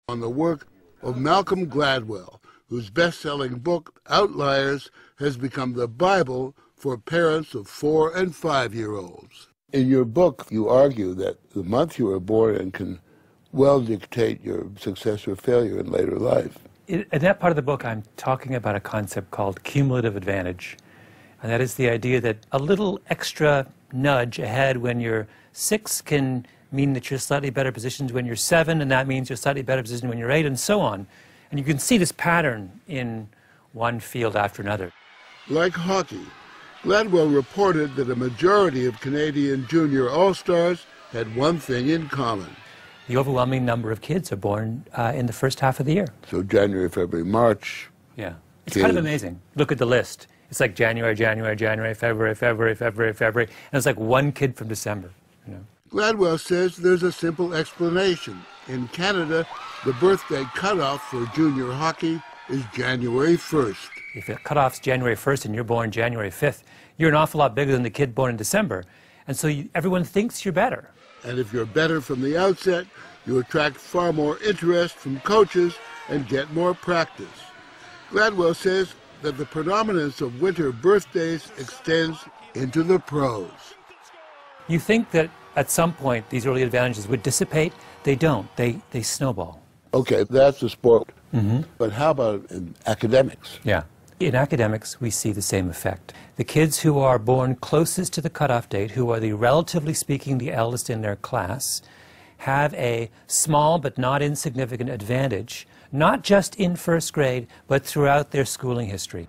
on the work of Malcolm Gladwell, whose best-selling book, Outliers, has become the Bible for parents of 4- and 5-year-olds. In your book, you argue that the month you were born in can well dictate your success or failure in later life. In that part of the book, I'm talking about a concept called cumulative advantage. And that is the idea that a little extra nudge ahead when you're 6 can mean that you're slightly better positioned when you're 7, and that means you're slightly better positioned when you're 8, and so on. And you can see this pattern in one field after another. Like hockey, Gladwell reported that a majority of Canadian junior all-stars had one thing in common. The overwhelming number of kids are born in the first half of the year. So January, February, March. Yeah. It's kind of amazing. Look at the list. It's like January, February, and it's like one kid from December. You know. Gladwell says there's a simple explanation. In Canada, the birthday cutoff for junior hockey is January 1st. If the cutoff's January 1st and you're born January 5th, you're an awful lot bigger than the kid born in December. And so everyone thinks you're better. And if you're better from the outset, you attract far more interest from coaches and get more practice. Gladwell says that the predominance of winter birthdays extends into the pros. You think that at some point these early advantages would dissipate. They don't. They snowball. Okay, that's the sport. But how about in academics? Yeah. In academics, we see the same effect. The kids who are born closest to the cutoff date, who are relatively speaking the eldest in their class, have a small but not insignificant advantage, not just in first grade, but throughout their schooling history.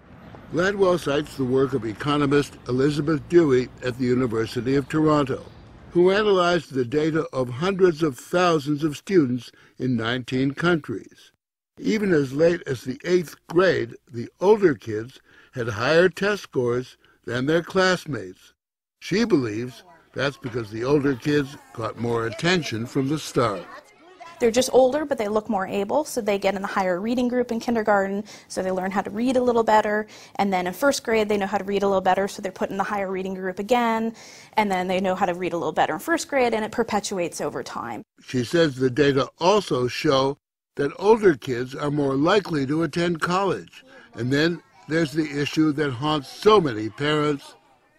Gladwell cites the work of economist Elizabeth Dewey at the University of Toronto, who analyzed the data of hundreds of thousands of students in 19 countries. Even as late as the 8th grade, the older kids had higher test scores than their classmates. She believes that's because the older kids got more attention from the start. They're just older, but they look more able, so they get in the higher reading group in kindergarten, so they learn how to read a little better. And then in first grade, they know how to read a little better, so they're put in the higher reading group again. And then they know how to read a little better in first grade, and it perpetuates over time. She says the data also show that older kids are more likely to attend college. And then there's the issue that haunts so many parents,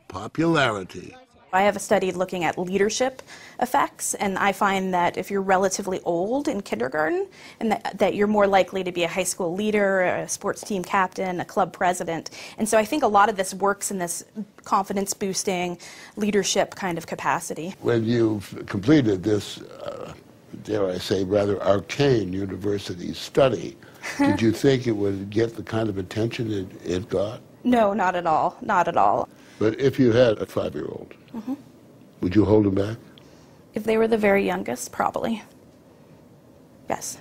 popularity. I have a study looking at leadership effects, and I find that if you're relatively old in kindergarten, and that you're more likely to be a high school leader, a sports team captain, a club president. And so I think a lot of this works in this confidence-boosting leadership kind of capacity. When you've completed this, dare I say, rather arcane university study, did you think it would get the kind of attention it got? No, not at all. Not at all. But if you had a 5-year-old, would you hold him back? If they were the very youngest, probably. Yes.